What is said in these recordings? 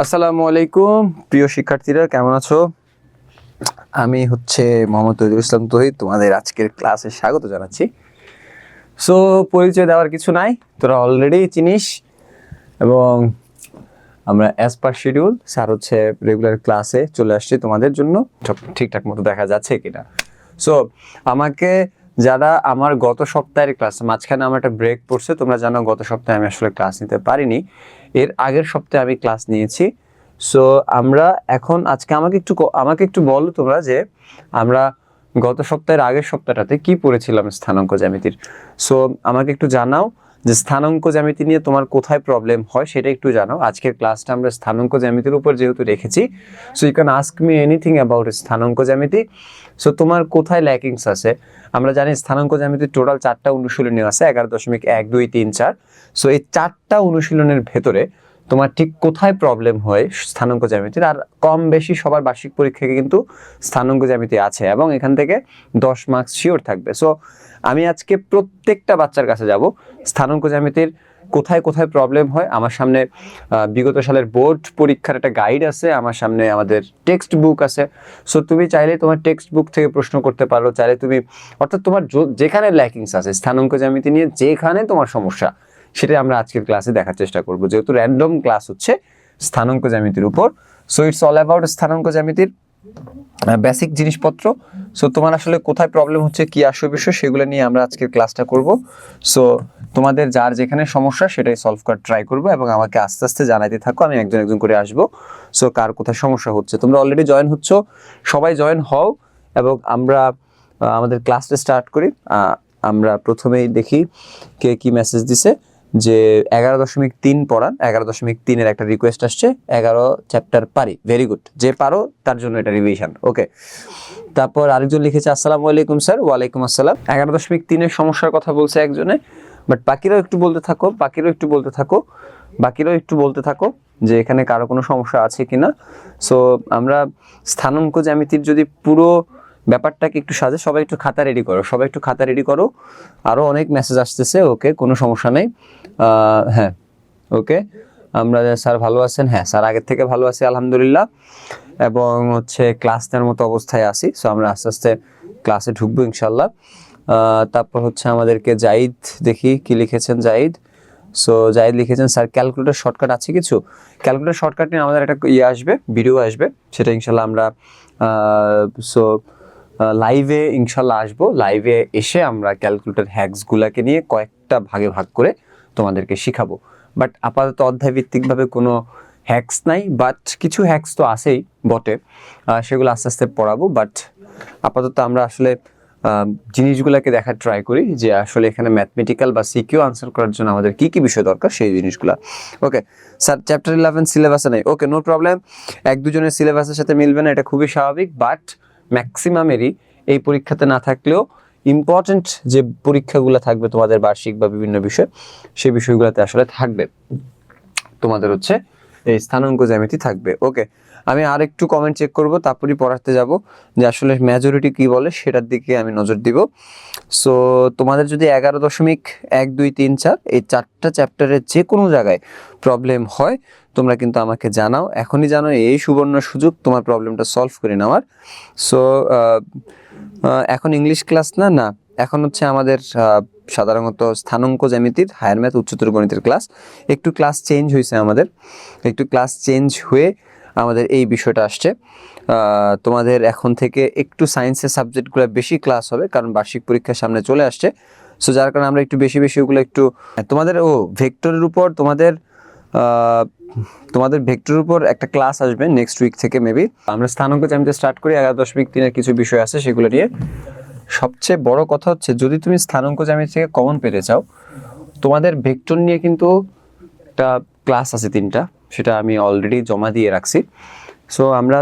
আসসালামু আলাইকুম প্রিয় শিক্ষার্থীরা, কেমন আছো? আমি মোহাম্মদ তৌহিদুল ইসলাম তৌহিদ, তোমাদের আজকের ক্লাসে স্বাগত জানাচ্ছি। সো পরিচয় দেওয়ার কিছু নাই, তোরা অলরেডি চিনিস। এবং আমরা as per schedule sir regular ক্লাসে চলে আসছি তোমাদের জন্য। সব ঠিকঠাক মতো দেখা যাচ্ছে কিনা। সো আমাকে যারা আমার গত সপ্তাহের ক্লাস, মাঝখানে আমার একটা ব্রেক পড়ছে, তোমরা জানো গত সপ্তাহে আমি আসলে ক্লাস নিতে পারিনি। এর আগের সপ্তাহে আমি ক্লাস নিয়েছি। সো আমরা এখন আজকে আমাকে একটু বলো তোমরা যে আমরা গত সপ্তাহের আগের সপ্তাহটাতে কি পড়েছিলাম স্থানাঙ্ক জ্যামিতির। সো আমাকে একটু জানাও যে স্থানাঙ্ক জ্যামিতি নিয়ে তোমার কোথায় প্রবলেম হয় সেটা একটু জানাও। আজকের ক্লাসটা আমরা স্থানাঙ্ক জ্যামিতির উপর যেহেতু রেখেছি, so you can ask me anything about স্থানাঙ্ক জ্যামিতি। সো তোমার কোথায় ল্যাকিংস আছে? আমরা জানি স্থানাঙ্ক জ্যামিতির টোটাল 4টা অনুশীলনী আছে, 11.1, 2, 3, 4। সো এই 4টা অনুশীলনের ভেতরে তোমার ঠিক কোথায় প্রবলেম হয় স্থানাঙ্ক জ্যামিতির। আর কম বেশি সবার বার্ষিক পরীক্ষায় কিন্তু স্থানাঙ্ক জ্যামিতি আছে এবং এখান থেকে 10 মার্কস শিওর থাকবে। সো আমি আজকে প্রত্যেকটা বাচ্চার কাছে যাব, স্থানাঙ্ক জ্যামিতির কোথায় কোথায় প্রবলেম হয়। আমার সামনে বিগত সালের বোর্ড পরীক্ষার একটা গাইড আছে, আমার সামনে আমাদের টেক্সট বুক আছে। সো তুমি চাইলে তোমার টেক্সট বুক থেকে প্রশ্ন করতে পারো, চাইলে তুমি অর্থাৎ তোমার যেখানে ল্যাকিংস আছে স্থানাঙ্ক জ্যামিতি নিয়ে, যেখানে তোমার সমস্যা, সেটাই আমরা আজকের ক্লাসে দেখার চেষ্টা করব। যেহেতু র্যান্ডম ক্লাস হচ্ছে স্থানাঙ্ক জ্যামিতির উপর, সো ইটস অল অ্যাবাউট স্থানাঙ্ক জ্যামিতির বেসিক জিনিসপত্র। সো তোমার আসলে কোথায় প্রবলেম হচ্ছে, কি আসল বিষয়, সেগুলো নিয়ে আমরা আজকের ক্লাসটা করব। সো তোমাদের যার যেখানে সমস্যা সেটাই সলভ করার ট্রাই করবো এবং আমাকে আস্তে আস্তে জানাইতে থাকো, আমি একজন একজন করে আসবো। সো কার কোথায় সমস্যা হচ্ছে, তোমরা অলরেডি জয়েন হচ্ছ, সবাই জয়েন হও এবং আমরা আমাদের ক্লাসটা স্টার্ট করি। আমরা প্রথমেই দেখি কে কি মেসেজ দিছে যে 11.3 পড়ান। 11.3 এর একটা রিকোয়েস্ট আসছে, 11 চ্যাপ্টার পারি। ভেরি গুড, যে পারো তার জন্য এটা রিভিশন। ওকে, তারপর আরেকজন লিখেছে আসসালামু আলাইকুম স্যার। ওয়ালাইকুম আসসালাম। 11.3 এর সমস্যার কথা বলছে একজনে, বাট বাকিরাও একটু বলতে থাকো যে এখানে কারো কোনো সমস্যা আছে কিনা। সো আমরা স্থানাঙ্ক জ্যামিতির যদি পুরো ব্যাপারটাকে একটু সাজে, সবাই একটু খাতা রেডি করো। আরো অনেক মেসেজ আসতেছে। ওকে, কোনো সমস্যা নেই। হ্যাঁ, ওকে, আমরা স্যার ভালো আছেন? হ্যাঁ স্যার, আগের থেকে ভালো আছি আলহামদুলিল্লাহ, এবং ক্লাস নেওয়ার মতো অবস্থায় আছি। সো আমরা আস্তে আস্তে ক্লাসে ঢুকবো ইনশাল্লাহ। তারপর আমাদেরকে জাহিদ, দেখি কি লিখেছেন জাহিদ। সো জাহিদ লিখেছেন স্যার ক্যালকুলেটর শর্টকাট আছে কিছু? ক্যালকুলেটর শর্টকাট নিয়ে আমাদের একটা ভিডিও আসবে, সেটা ইনশাল্লাহ আমরা লাইভে ইনশাল্লাহ আসবো। লাইভে এসে আমরা ক্যালকুলেটর হ্যাক্সগুলোকে নিয়ে কয়েকটা ভাগে ভাগ করে তোমাদেরকে শিখাবো। বাট আপাতত অধ্যায় ভিত্তিকভাবে কোনো হ্যাক্স নাই, বাট কিছু হ্যাক্স তো আছেই বটে, সেগুলো আস্তে আস্তে পড়াবো। বাট আপাতত আমরা আসলে জিনিসগুলোকে দেখার ট্রাই করি যে আসলে এখানে ম্যাথমেটিক্যাল বা সিকিউ আনসার করার জন্য আমাদের কি কি বিষয় দরকার, সেই জিনিসগুলো। ওকে স্যার, চ্যাপ্টার 11 সিলেবাসে নেই। ওকে, নো প্রবলেম। এক দুজনের সিলেবাসের সাথে মিলবে না, এটা খুবই স্বাভাবিক। বাট ম্যাক্সিমামেরই এই পরীক্ষাতে না থাকলেও ইম্পর্টেন্ট যে পরীক্ষাগুলো থাকবে তোমাদের বার্ষিক বা বিভিন্ন বিষয়, সেই বিষয়গুলোতে আসলে থাকবে তোমাদের এই স্থানাঙ্ক জ্যামিতি থাকবে। ওকে, আমি আর একটু কমেন্ট চেক করব, তারপরই পড়াতে যাব যে আসলে মেজরিটি কি বলে, সেটার দিকে আমি নজর দিব। সো তোমাদের যদি 11.1, 2, 3, 4 এই 4টা চ্যাপ্টারের যে কোনো জায়গায় প্রবলেম হয়, তোমরা কিন্তু আমাকে জানাও, এখনই জানো, এই সুবর্ণ সুযোগ তোমার প্রবলেমটা সলভ করে নেওয়ার। সো এখন ইংলিশ ক্লাস না, এখন আমাদের সাধারণত স্থানাঙ্ক জ্যামিতির হায়ার ম্যাথ উচ্চতর গণিতের ক্লাস। একটু ক্লাস চেঞ্জ হয়েছে হয়ে আমাদের এই বিষয়টা আসছে। তোমাদের এখন থেকে একটু সায়েন্সের সাবজেক্টগুলো বেশি ক্লাস হবে, কারণ বার্ষিক পরীক্ষার সামনে চলে আসছে। সো যার কারণে আমরা একটু বেশি ওগুলো একটু তোমাদের ভেক্টরের উপর তোমাদের ভেক্টরের উপর একটা ক্লাস আসবে নেক্সট উইক থেকে মেবি। আমরা স্থানাঙ্ক জ্যামিতি স্টার্ট করি। 11.3 এর কিছু বিষয় আছে সেগুলো নিয়ে। সবচেয়ে বড় কথা যদি তুমি স্থানাঙ্ক জ্যামিতি থেকে কমন পেতে চাও, তোমাদের ভেক্টর নিয়ে কিন্তু একটা ক্লাস আছে 3টা, সেটা আমি অলরেডি জমা দিয়ে রাখছি। সো আমরা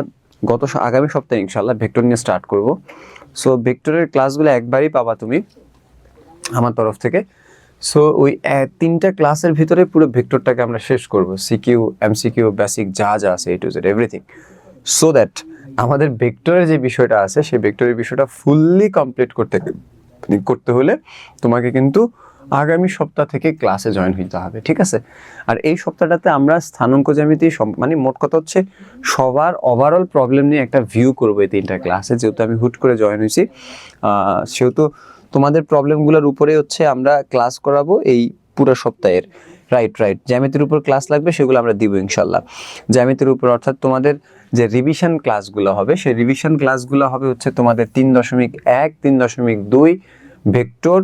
আগামী সপ্তাহে ইনশাল্লাহ ভেক্টর নিয়ে স্টার্ট করব। সো ভেক্টরের ক্লাসগুলো একবারই পাবা তুমি আমার তরফ থেকে। সো ওই 3টা ক্লাসের ভিতরে পুরো ভেক্টরটাকে আমরা শেষ করব, সিকিউ, এমসিকিউ, বেসিক যা যা আছে, A to Z everything. So that আমাদের ভেক্টরের যে বিষয়টা আছে, সেই ভেক্টরের বিষয়টা ফুললি কমপ্লিট করতে হলে তোমাকে কিন্তু আগামী সপ্তাহ থেকে ক্লাসে জয়েন হইতে হবে, ঠিক আছে? আর এই সপ্তাহটাতে আমরা স্থানাঙ্ক জ্যামিতি মানে মোট কথা হচ্ছে সবার ওভারঅল প্রবলেম নিয়ে একটা ভিউ করবো এই 3টা ক্লাসে। যেহেতু আমি হুট করে জয়েন হয়েছি, সেহেতু তোমাদের প্রবলেমগুলোর উপরে হচ্ছে আমরা ক্লাস করাবো এই পুরো সপ্তাহের। রাইট, জ্যামিতির উপর ক্লাস লাগবে, সেগুলো আমরা দিব ইনশাল্লাহ। জ্যামিতির উপর অর্থাৎ তোমাদের যে রিভিশন ক্লাসগুলো হবে, সেই রিভিশন ক্লাসগুলো হবে হচ্ছে তোমাদের 3.1, 3.2 ভেক্টর,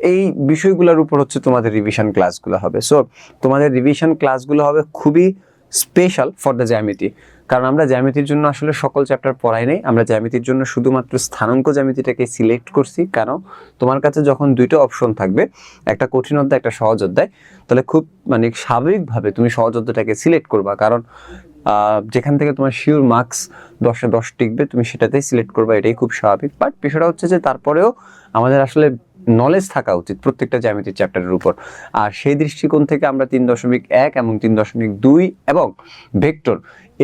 এই বিষয়গুলোর উপর হচ্ছে তোমাদের রিভিশন ক্লাসগুলো হবে। সো তোমাদের রিভিশন ক্লাসগুলো হবে খুবই স্পেশাল ফর দ্য জ্যামিতি, কারণ আমরা জ্যামিতির জন্য আসলে সকল চ্যাপ্টার পড়াই নাই। আমরা জ্যামিতির জন্য শুধুমাত্র স্থানাঙ্ক জ্যামিতিটাকে সিলেক্ট করছি। কেন? তোমার কাছে যখন দুইটা অপশন থাকবে, একটা কঠিন অধ্যায় একটা সহজ অধ্যায়, তাহলে খুব মানে স্বাভাবিকভাবে তুমি সহজ অধ্যায়টাকে সিলেক্ট করবা, কারণ যেখান থেকে তোমার শিওর মার্কস 10-এ 10 টিকবে তুমি সেটাতেই সিলেক্ট করবা, এটাই খুব স্বাভাবিক। বাট বিষয়টা হচ্ছে যে তারপরেও আমাদের আসলে নলেজ থাকা উচিত প্রত্যেকটা জ্যামিতির চ্যাপ্টারের উপর। আর সেই দৃষ্টিকোণ থেকে আমরা 3.1 এবং 3.2 এবং ভেক্টর,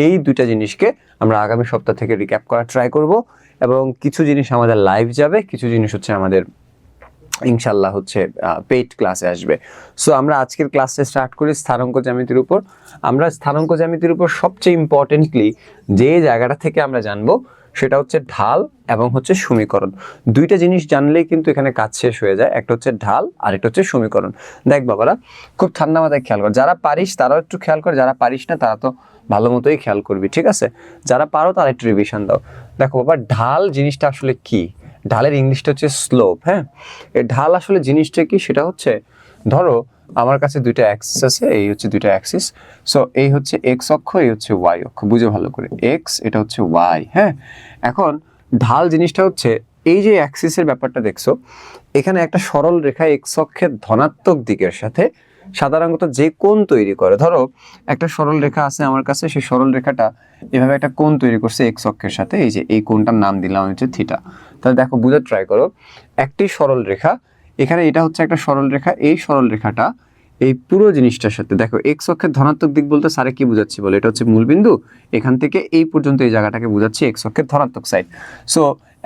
এই দুইটা জিনিসকে আমরা আগামী সপ্তাহ থেকে রিক্যাপ করার ট্রাই করব। এবং কিছু জিনিস আমাদের লাইভ যাবে, কিছু জিনিস হচ্ছে আমাদের ইনশাল্লাহ হচ্ছে পেইড ক্লাসে আসবে। সো আমরা আজকের ক্লাসে স্টার্ট করি স্থানাঙ্ক জ্যামিতির উপর। আমরা স্থানাঙ্ক জ্যামিতির উপর সবচেয়ে ইম্পর্টেন্টলি যে জায়গাটা থেকে আমরা জানবো সেটা হচ্ছে ঢাল এবং হচ্ছে সমীকরণ। দুইটা জিনিস জানলেই কিন্তু এখানে কাজ শেষ হয়ে যায়। একটা হচ্ছে ঢাল আর একটা হচ্ছে সমীকরণ। দেখ বাবারা, খুব ঠান্ডা মাথায় খেয়াল কর, যারা পারিস তারাও একটু খেয়াল কর, যারা পারিস না তারা তো ভালো মতোই খেয়াল করবি, ঠিক আছে? যারা পারো তারা একটু রিভিশন দাও। দেখো বাবা, ঢাল জিনিসটা আসলে কি? ঢালের ইংলিশটা হচ্ছে স্লোপ। হ্যাঁ, এই ঢাল আসলে জিনিসটা কি? সেটা হচ্ছে, ধরো আমার কাছে দুইটা অ্যাক্সিস আছে, এই হচ্ছে দুইটা অ্যাক্সিস। সো এই হচ্ছে এক্স অক্ষ, এই হচ্ছে ওয়াই অক্ষ। বুঝে ভালো করে, এক্স এটা হচ্ছে ওয়াই। হ্যাঁ, এখন ঢাল জিনিসটা হচ্ছে এই যে অ্যাক্সিসের ব্যাপারটা দেখছো, এখানে একটা সরল রেখা এক্স অক্ষের ধনাত্মক দিকের সাথে সাধারণত যে কোণ তৈরি করে। ধরো একটা সরল রেখা আছে আমার কাছে, সেই সরল রেখাটা এভাবে একটা কোণ তৈরি করছে এক্স অক্ষের সাথে, এই যে এই কোণটার নাম দিলাম হচ্ছে থিটা। তাহলে দেখো বুঝে ট্রাই করো, একটি সরল রেখা, এখানে এটা হচ্ছে একটা সরল রেখা, এই সরল রেখাটা এই পুরো জিনিসটার সাথে, দেখো এক্স অক্ষের ধনাত্মক দিক বলতে স্যারে কি বুঝাচ্ছি বলে, এটা হচ্ছে মূলবিন্দু, এখান থেকে এই পর্যন্ত এই জায়গাটাকে বুঝাচ্ছি এক্স অক্ষের ধনাত্মক সাইড। সো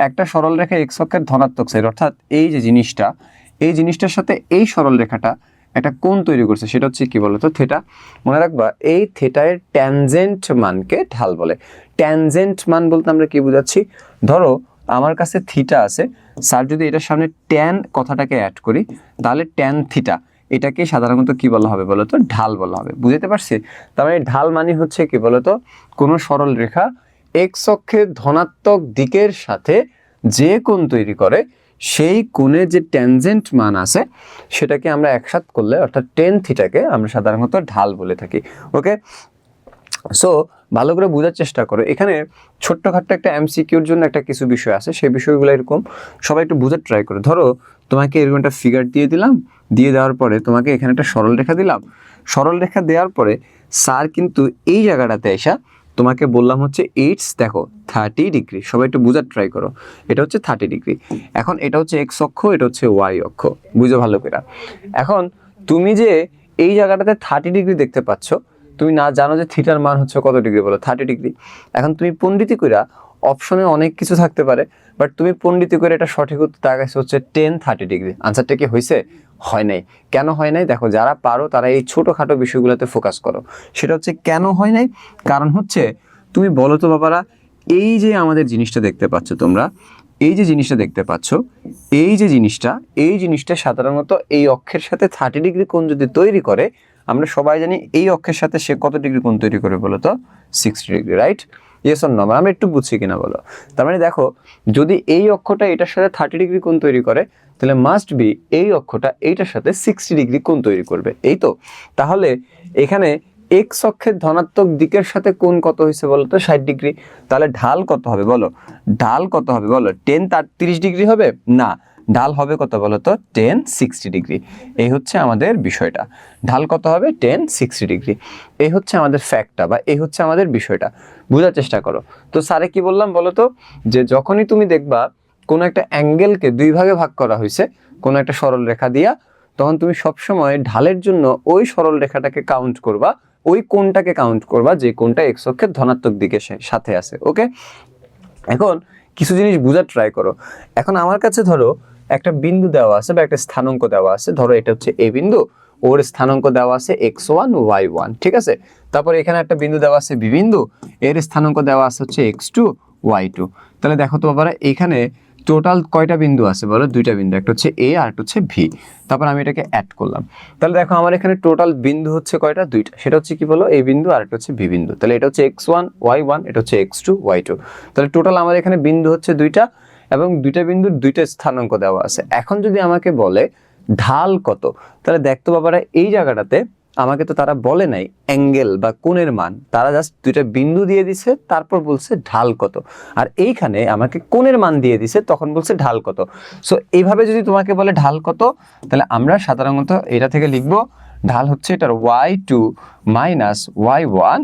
একটা সরল রেখা এক্স অক্ষের ধনাত্মক সাইড, অর্থাৎ এই যে জিনিসটা, এই জিনিসটার সাথে এই সরল রেখাটা একটা কোণ তৈরি করছে, সেটা হচ্ছে কি বলতো? থিটা। মনে রাখবা, এই থিটার ট্যানজেন্ট মানকে ঢাল বলে। ট্যানজেন্ট মান বলতে আমরা কি বুঝাচ্ছি? ধরো আমার কাছে থিটা আছে, স্যার যদি এটার সামনে ট্যান কথাটাকে অ্যাড করি, তাহলে ট্যান থিটা, এটাকে সাধারণত কি বলা হবে বলতো? ঢাল বলা হবে। বুঝতে পারছি? তার মানে ঢাল মানে হচ্ছে কি বলতো? কোনো সরল রেখা এক্স অক্ষের ধনাত্মক দিকের সাথে যে কোণ তৈরি করে, সেই কোণের যে ট্যানজেন্ট মান আছে সেটাকে আমরা একসাথ করলে, অর্থাৎ টেন থিটাকে আমরা সাধারণত ঢাল বলে থাকি। ওকে, সো ভালো করে বোঝার চেষ্টা করো। এখানে ছোট্টখাট্ট একটা এমসিকিউর জন্য একটা কিছু বিষয় আছে, সেই বিষয়গুলো এরকম সবাই একটু বোঝার ট্রাই করো। ধরো তোমাকে এরকম একটা ফিগার দিয়ে দিলাম, দিয়ে দেওয়ার পরে তোমাকে এখানে একটা সরল রেখা দিলাম। সরল রেখা দেওয়ার পরে স্যার কিন্তু এই জায়গাটাতে এসা তোমাকে বললাম হচ্ছে এইটস, দেখো 30 ডিগ্রি। সবাই একটু বোঝার ট্রাই করো, এটা হচ্ছে 30 ডিগ্রি। এখন এটা হচ্ছে এক্স অক্ষ, এটা হচ্ছে ওয়াই অক্ষ। বুঝো ভালো করে। এখন তুমি যে এই জায়গাটাতে 30 ডিগ্রি দেখতে পাচ্ছ, তুমি না জানো যে থিটার মান হচ্ছে কত ডিগ্রি বলো? 30 ডিগ্রি। এখন তুমি পণ্ডিতি কইরা, অপশনে অনেক কিছু থাকতে পারে, বাট তুমি পণ্ডিতি করে এটা সঠিক উত্তর তাকাইছে হচ্ছে 10-30 ডিগ্রি। আনসারটা কি হয়েছে? হয় নাই। কেন হয় নাই? দেখো, যারা পারো তারা এই ছোটোখাটো বিষয়গুলোতে ফোকাস করো। সেটা হচ্ছে কেন হয় নাই? কারণ হচ্ছে, তুমি বলো তো বাবারা, এই যে আমাদের জিনিসটা দেখতে পাচ্ছ তোমরা, এই যে জিনিসটা দেখতে পাচ্ছ, এই যে জিনিসটা, এই জিনিসটা সাধারণত এই অক্ষের সাথে 30 ডিগ্রি কোণ যদি তৈরি করে, আমরা সবাই জানি এই অক্ষের সাথে সে কত ডিগ্রি কোণ তৈরি করে বলো তো? 60 degree, right? Yes or no? আমরা একটু বুঝছি কিনা বলো? তার মানে দেখো, যদি এই অক্ষটা এটার সাথে 30 ডিগ্রি কোণ তৈরি করে, তাহলে মাস্ট বি এই অক্ষটা এইটার সাথে 60 ডিগ্রি কোণ তৈরি করবে, এই তো? তাহলে এখানে এক্স অক্ষের ধনাত্মক দিকের সাথে কোণ কত হয়েছে বলো তো? 60 ডিগ্রি। তাহলে ঢাল কত হবে বলো? ঢাল কত হবে বলো? 10-30 ডিগ্রি হবে না, ঢাল হবে কত বলো তো? 10-60 ডিগ্রি। এই হচ্ছে আমাদের বিষয়টা। ঢাল কত হবে? 10-60 ডিগ্রি। এই হচ্ছে আমাদের ফ্যাক্টটা, বা এই হচ্ছে আমাদের বিষয়টা। বোঝার চেষ্টা করো। তো স্যারে কি বললাম বলো তো? যে যখনই তুমি দেখবা কোনো একটা অ্যাঙ্গেলকে দুই ভাগে ভাগ করা হয়েছে কোনো একটা সরল রেখা দিয়া, তখন তুমি সবসময় ঢালের জন্য ওই সরল রেখাটাকে কাউন্ট করবা, ওই কোণটাকে কাউন্ট করবা যে কোণটা এক্স অক্ষের ধনাত্মক দিকের সাথে আছে। ওকে, এখন কিছু জিনিস বোঝার ট্রাই করো। এখন আমার কাছে ধরো একটা বিন্দু দেওয়া আছে বা একটা স্থানাঙ্ক দেওয়া আছে, ধরো এটা হচ্ছে এ বিন্দু, ওর স্থানাঙ্ক দেওয়া আছে x1 y1, ঠিক আছে। তারপর এখানে একটা বিন্দু দেওয়া আছে বি বিন্দু, এর স্থানাঙ্ক দেওয়া আছে হচ্ছে x2 y2। তাহলে দেখো তো বাবারা এখানে টোটাল কয়টা বিন্দু আছে বলো? দুইটা বিন্দু, একটা হচ্ছে এ আর একটা হচ্ছে ভি। তারপর আমি এটাকে অ্যাড করলাম, তাহলে দেখো আমার এখানে টোটাল বিন্দু হচ্ছে কয়টা? দুইটা। সেটা হচ্ছে কি বলো? এ বিন্দু আর একটা হচ্ছে বি বিন্দু। তাহলে এটা হচ্ছে x1 y1, এটা হচ্ছে x2 y2। তাহলে টোটাল আমার এখানে বিন্দু হচ্ছে দুইটা এবং দুইটা বিন্দুর দুইটা স্থানাঙ্ক দেওয়া আছে। এখন যদি আমাকে বলে ঢাল কত, তাহলে দেখতো বাবারা এই জায়গাটাতে আমাকে তো তারা বলে নাই অ্যাঙ্গেল বা কোণের মান, তারা জাস্ট দুইটা বিন্দু দিয়ে দিছে, তারপর বলছে ঢাল কত। আর এইখানে আমাকে কোণের মান দিয়ে দিছে, তখন বলছে ঢাল কত। সো এইভাবে যদি তোমাকে বলে ঢাল কত, তাহলে আমরা সাধারণত এটা থেকে লিখবো ঢাল হচ্ছে এটার y2 minus y1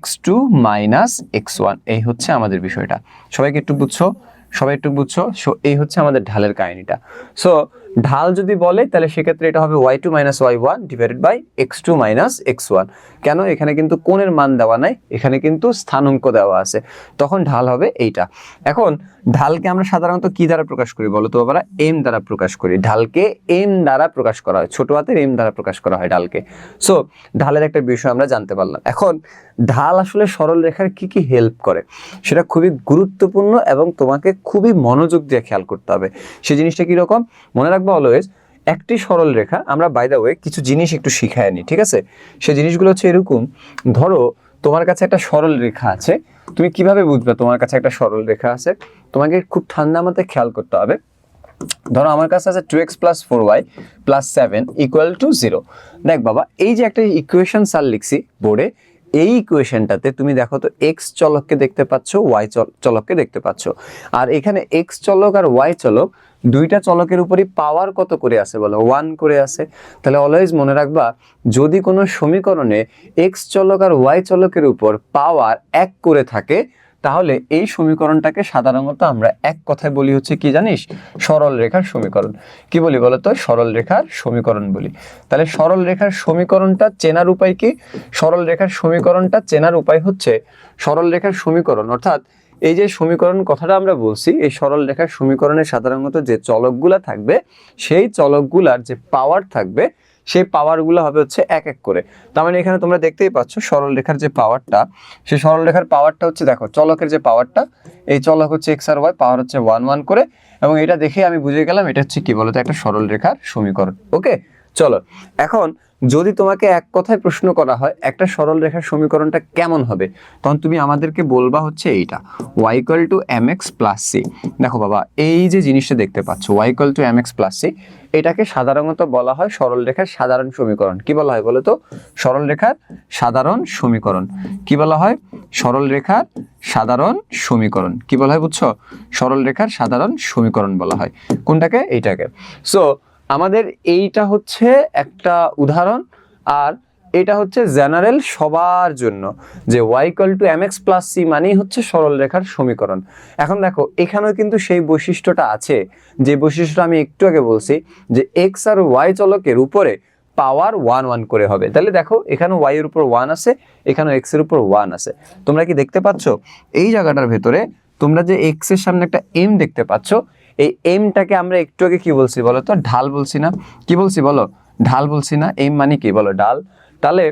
x2 minus x1। এই হচ্ছে আমাদের বিষয়টা। সবাইকে একটু বুঝছো? সবাই একটু বুঝছো? সো এই হচ্ছে আমাদের ঢালের কাহিনীটা। সো ঢাল যদি বলে তাহলে সেক্ষেত্রে এটা হবে y2 minus y1 divided by x2 minus x1। কেন? এখানে কিন্তু কোণের মান দেওয়া নাই, এখানে কিন্তু স্থানাঙ্ক দেওয়া আছে, তখন ঢাল হবে এইটা। এখন ঢালকে আমরা সাধারণত কি দ্বারা প্রকাশ করি বলো তো বাবারা? এম দ্বারা প্রকাশ করি। ঢালকে এম দ্বারা প্রকাশ করা হয়, ছোট হাতের এম দ্বারা প্রকাশ করা হয় ঢালকে। সো ঢালের একটা বিষয় আমরা জানতে পারলাম। এখন ঢাল আসলে সরল রেখার কি কি হেল্প করে সেটা খুবই গুরুত্বপূর্ণ এবং তোমাকে খুবই মনোযোগ দিয়ে খেয়াল করতে হবে। সেই জিনিসটা কিরকম মনে রাখবো অলওয়েজ, একটি সরল রেখা, আমরা বাই দ্য ওয়ে কিছু জিনিস একটু শিখায় নিই, ঠিক আছে? সেই জিনিসগুলো হচ্ছে এরকম, ধরো তোমার কাছে একটা সরল রেখা আছে, তুমি কিভাবে বুঝবে তোমার কাছে একটা সরল রেখা আছে? তোমাকে খুব ঠান্ডা মাথায় খেয়াল করতে হবে। ধরো আমার কাছে আছে 2x plus 4y plus 7 equal to 0। দেখ বাবা, এই যে একটা ইকুয়েশন স্যার লিখছি বোর্ডে, এই ইকুয়েশনটাতে তুমি দেখো তো এক্স চলককে দেখতে পাচ্ছ, ওয়াই চলককে দেখতে পাচ্ছ। আর এখানে এক্স চলক আর ওয়াই চলক দুইটা চলকের উপরই পাওয়ার কত করে আছে বলো? 1 করে আছে। তাহলে অলওয়েজ মনে রাখবা, যদি কোনো সমীকরণে এক্স চলক আর ওয়াই চলকের উপর পাওয়ার 1 করে থাকে, তাহলে এই সমীকরণটাকে সাধারণত আমরা এক কথায় বলি হচ্ছে কি জানিস? সরল রেখার সমীকরণ। কি বলি বলতো? সরল রেখার সমীকরণ বলি। তাহলে সরল রেখার সমীকরণটা চেনার উপায় কি? সরল রেখার সমীকরণটা চেনার উপায় হচ্ছে, সরল রেখার সমীকরণ অর্থাৎ এই যে সমীকরণ কথাটা আমরা বলছি, এই সরল রেখার সমীকরণে সাধারণত যে চলকগুলা থাকবে, সেই চলকগুলার যে পাওয়ার থাকবে, সেই পাওয়ারগুলো হবে হচ্ছে এক এক করে। তার মানে এখানে তোমরা দেখতেই পাচ্ছ সরল রেখার যে পাওয়ারটা, সেই সরল রেখার পাওয়ারটা হচ্ছে, দেখো চলকের যে পাওয়ারটা, এই চলক হচ্ছে এক্স আর ওয়াই, পাওয়ার হচ্ছে 1 1 করে। এবং এটা দেখে আমি বুঝে গেলাম এটা হচ্ছে কি বলতো? একটা সরল রেখার সমীকরণ। ওকে, চলো এখন যদি তোমাকে এক কথায় প্রশ্ন করা হয় একটা সরল রেখার সমীকরণটা কেমন হবে, তখন তুমি আমাদেরকে বলবা হচ্ছে এইটা, y equal to mx plus c। দেখো বাবা, এই যে জিনিসটা দেখতে পাচ্ছ y equal to mx plus c, এটাকে সাধারণত বলা হয় সরল রেখার সাধারণ সমীকরণ। কি বলা হয় বলো তো? সরল রেখার সাধারণ সমীকরণ। কি বলা হয়? সরল রেখার সাধারণ সমীকরণ। কি বলা হয় বুঝছো? সরল রেখার সাধারণ সমীকরণ বলা হয় কোনটাকে? এইটাকে। সো আমাদের এইটা হচ্ছে একটা উদাহরণ, আর এটা হচ্ছে জেনারেল সবার জন্য, যে y equal to mx plus c মানেই হচ্ছে সরল রেখার সমীকরণ। এখন দেখো এখানেও কিন্তু সেই বৈশিষ্ট্যটা আছে, যে বৈশিষ্ট্যটা আমি একটু আগে বলছি, যে x আর y চলকের উপরে পাওয়ার 1 1 করে হবে। তাহলে দেখো এখানে y এর উপর 1 আছে, এখানে x এর উপর 1 আছে। তোমরা কি দেখতে পাচ্ছ এই জায়গাটার ভেতরে তোমরা যে x এর সামনে একটা m দেখতে পাচ্ছ, এই এমটাকে আমরা একটু আগে কি বলছি বলো তো? ঢাল বলছি না? কি বলছি বলো? ঢাল বলছি না? এম মানে কি বলো? ঢাল। তাহলে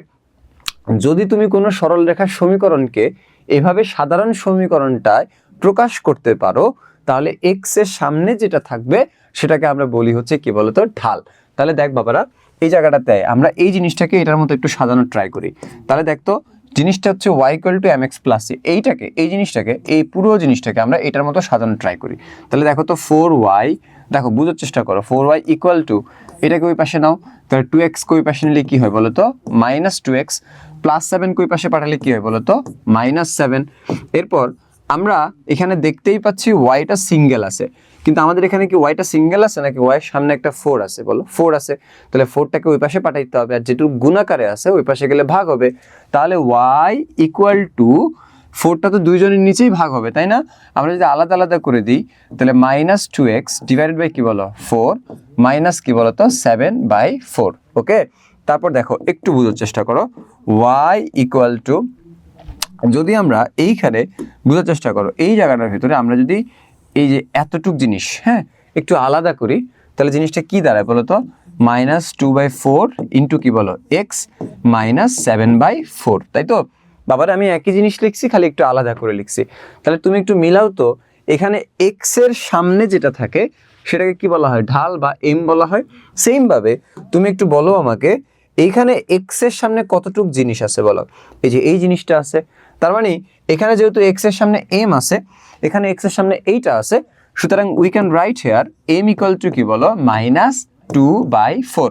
যদি তুমি কোনো সরল রেখার সমীকরণকে এভাবে সাধারণ সমীকরণটায় প্রকাশ করতে পারো, তাহলে এক্স এর সামনে যেটা থাকবে সেটাকে আমরা বলি হচ্ছে কি বলতো? ঢাল। তাহলে দেখ বাবারা, এই জায়গাটাতে আমরা এই জিনিসটাকে এটার মতো একটু সাজানোর ট্রাই করি। তাহলে দেখতো জিনিসটা হচ্ছে y equal to mx plus c। এইটাকে, এই জিনিসটাকে, এই পুরো জিনিসটাকে আমরা এটার মতো সাজানোর ট্রাই করি। তাহলে দেখো তো 4y, দেখো বোঝার চেষ্টা করো, 4y ইকুয়াল টু, এটাকে ওই পাশে নাও, তাহলে 2x কে ওই পাশে নিলে কি হয় বলো তো? মাইনাস 2x, প্লাস 7 কে ওই পাশে পাঠালে কি হয় বলো তো? মাইনাস 7। এরপর আমরা এখানে দেখতেই পাচ্ছি ওয়াইটা সিঙ্গেল আছে, কিন্তু আমাদের এখানে কি ওয়াইটা সিঙ্গেল আছে নাকি ওয়াইয়ের সামনে একটা 4 আছে বলো? 4 আছে। তাহলে 4টাকে ওই পাশে পাঠাইতে হবে, আর যেটুকু গুণাকারে আছে ওই পাশে গেলে ভাগ হবে। তাহলে y ইকুয়াল টু 4টা তো দুইজনের নিচেই ভাগ হবে, তাই না? আমরা যদি আলাদা আলাদা করে দিই, তাহলে মাইনাস 2x ডিভাইডেড বাই কি বলো? 4 মাইনাস কি বলো তো? 7/4। ওকে, তারপর দেখো একটু বোঝার চেষ্টা করো, y ইকুয়াল টু, যদি আমরা এইখানে বোঝার চেষ্টা করো, এই জায়গাটার ভিতরে আমরা যদি এই যে এতটুক জিনিস, হ্যাঁ একটু আলাদা করি, তাহলে জিনিসটা কি দাঁড়ায় বলো তো, -2/4 ইন্টু কি বলো এক্স -7/4, তাই তো? বাবার আমি একই জিনিস লিখছি, খালি একটু আলাদা করে লিখছি। তাহলে তুমি একটু মিলাও তো, এখানে এক্স এর সামনে যেটা থাকে সেটাকে কি বলা হয়, ঢাল বা এম বলা হয়। সেম ভাবে তুমি একটু বলো আমাকে, এইখানে এক্স এর সামনে কতটুক জিনিস আছে বলো। এই যে এই জিনিসটা আছে, তার মানে এখানে যেহেতু এক্স এর সামনে এম আছে, এখানে এক্স এর সামনে এইটা আছে, সুতরাং we can write here M equal to কি বলো -2/4,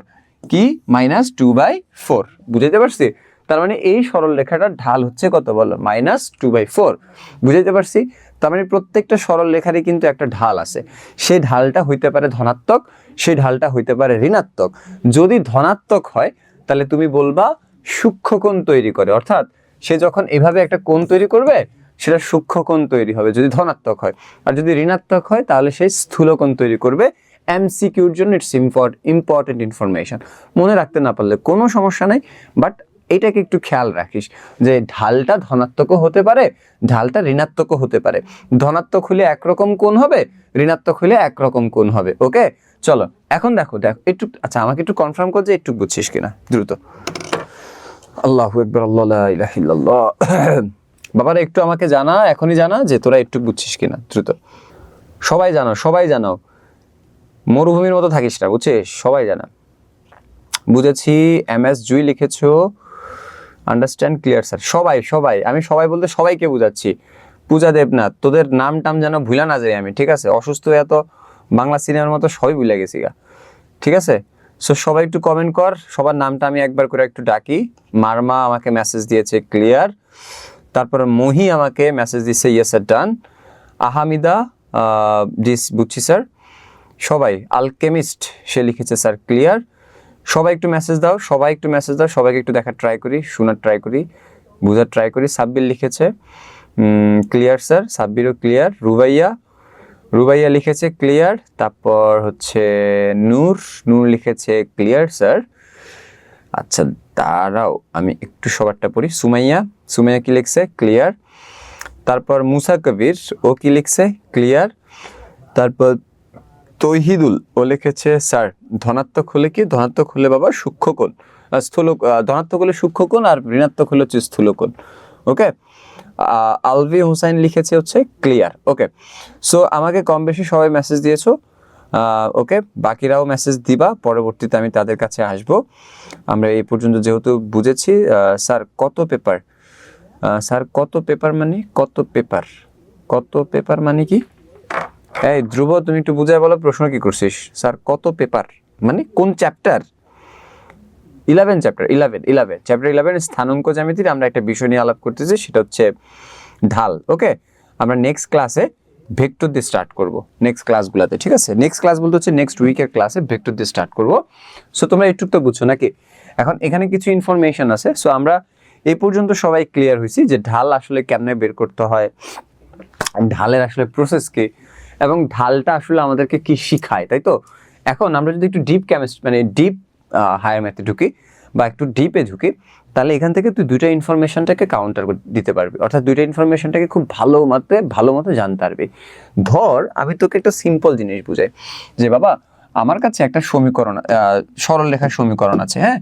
কি -2/4, বুঝাইতে পারছি? তার মানে এই সরল রেখাটার ঢাল হচ্ছে কত বলো, -2/4, বুঝাইতে পারছি? তার মানে প্রত্যেকটা সরল রেখারই কিন্তু একটা ঢাল আছে, সেই ঢালটা হইতে পারে ধনাত্মক, সেই ঢালটা হইতে পারে ঋণাত্মক। যদি ধনাত্মক হয় তাহলে তুমি বলবা সূক্ষ্মকোণ তৈরি করে, অর্থাৎ সে যখন এভাবে একটা কোণ তৈরি করবে সেটা সূক্ষ্মকোণ তৈরি হবে যদি ধনাত্মক হয়, আর যদি ঋণাত্মক হয় তাহলে সে স্থূলকোণ তৈরি করবে। এমসিকিউর জন্য ইটস ইম্পর্টেন্ট ইনফরমেশন, মনে রাখতে না পারলে কোনো সমস্যা নাই, বাট এটাকে একটু খেয়াল রাখিস যে ঢালটা ধনাত্মকও হতে পারে, ঢালটা ঋণাত্মকও হতে পারে। ধনাত্মক হলে একরকম কোণ হবে, ঋণাত্মক হলে একরকম কোণ হবে। ওকে, চলো এখন দেখো একটু, আচ্ছা আমাকে একটু কনফার্ম কর যে একটু বুঝছিস কিনা দ্রুত। আল্লাহু আকবার, আল্লাহু লা ইলাহা ইল্লাল্লাহ। বাবারা একটু আমাকে জানা, এখনই জানা যে তোরা একটু বুঝছিস কিনা দ্রুত। সবাই জানো, সবাই জানো, মরুভূমির মতো থাকিস না, বুঝছিস? সবাই জানা। বুঝেছি, MS জুই লিখেছো, আন্ডারস্ট্যান্ড, ক্লিয়ার স্যার। সবাই সবাই, আমি সবাই বলতে সবাইকে বুঝাচ্ছি। পূজা দেবনাথ, তোদের নাম টাম যেন ভুলা না যাই আমি, ঠিক আছে? অসুস্থ এত বাংলা সিনেমার মতো সবাই ভুলে গেছি গা, ঠিক আছে? সো সবাই একটু কমেন্ট কর, সবার নামটা আমি একবার করে একটু ডাকি। মারমা আমাকে মেসেজ দিয়েছে ক্লিয়ার, তারপরে মহি আমাকে মেসেজ দিচ্ছে ইয়েস স্যার ডান, আহামিদা ডিস বুঝছি স্যার, সবাই, আলকেমিস্ট সে লিখেছে স্যার ক্লিয়ার। সবাই একটু মেসেজ দাও, সবাই একটু মেসেজ দাও, সবাইকে একটু দেখার ট্রাই করি, শোনার ট্রাই করি, বোঝার ট্রাই করি। সাব্বির লিখেছে ক্লিয়ার স্যার, সাব্বিরও ক্লিয়ার। রুবাইয়া লিখেছে ক্লিয়ার, তারপর হচ্ছে নূর লিখেছে ক্লিয়ার স্যার। আচ্ছা দাঁড়াও আমি একটু সবারটা পড়ি। সুমাইয়া কি লিখছে ক্লিয়ার, তারপর মুসা কবির ও কি লিখছে ক্লিয়ার, তারপর তৌহিদুল ও লিখেছে স্যার ধনাত্মক হলে কি, ধনাত্মক হলে বাবা সূক্ষ্মকোণ, ধনাত্মক হলে সূক্ষ্মকোণ আর ঋণাত্মক হলে হচ্ছে স্থূলকোণ। ওকে, আলভি হোসাইন লিখেছে হচ্ছে ক্লিয়ার। ওকে, সো আমাকে কম বেশি সবাই মেসেজ দিয়েছো। ওকে, বাকিরাও মেসেজ দিবা, পরবর্তীতে আমি তাদের কাছে আসব। আমরা এই পর্যন্ত যেহেতু বুঝেছি। স্যার কত পেপার, স্যার কত পেপার মানে কত পেপার মানে কি? এই ধ্রুব তুমি একটু বুঝায় বলো, প্রশ্ন কি করছিস? স্যার কত পেপার মানে কোন চ্যাপ্টার? 11 চ্যাপ্টার 11 স্থানাঙ্ক জ্যামিতির আমরা একটা বিষয় নিয়ে আলাপ করতেছি, সেটা হচ্ছে ঢাল। ওকে, আমরা নেক্সট ক্লাসে ভেক্টর দিয়ে স্টার্ট করব, নেক্সট ক্লাসগুলোতে, ঠিক আছে? নেক্সট ক্লাস বলতে হচ্ছে নেক্সট উইকের ক্লাসে ভেক্টর দিয়ে স্টার্ট করব। সো তোমরা একটু তো বুঝছো নাকি? এখন এখানে কিছু ইনফরমেশন আছে। সো আমরা এই পর্যন্ত সবাই ক্লিয়ার হয়েছি যে ঢাল আসলে কেমনে বের করতে হয়, ঢালের আসলে প্রসেস কি, এবং ঢালটা আসলে আমাদেরকে কি শিখায়, তাই তো? এখন আমরা যদি একটু ডিপ কেমিস্ট্রি মানে ডিপ হায়ার ম্যাথে ঢুকি বা একটু ডিপে ঢুকি, তাহলে এখান থেকে তুই দুইটা ইনফরমেশনটাকে কাউন্টার দিতে পারবি, অর্থাৎ দুইটা ইনফরমেশনটাকে খুব ভালো মতো জানতে পারবি। ধর আমি তোকে একটা সিম্পল জিনিস বুঝাই যে বাবা আমার কাছে একটা সমীকরণ, সরল রেখার সমীকরণ আছে। হ্যাঁ,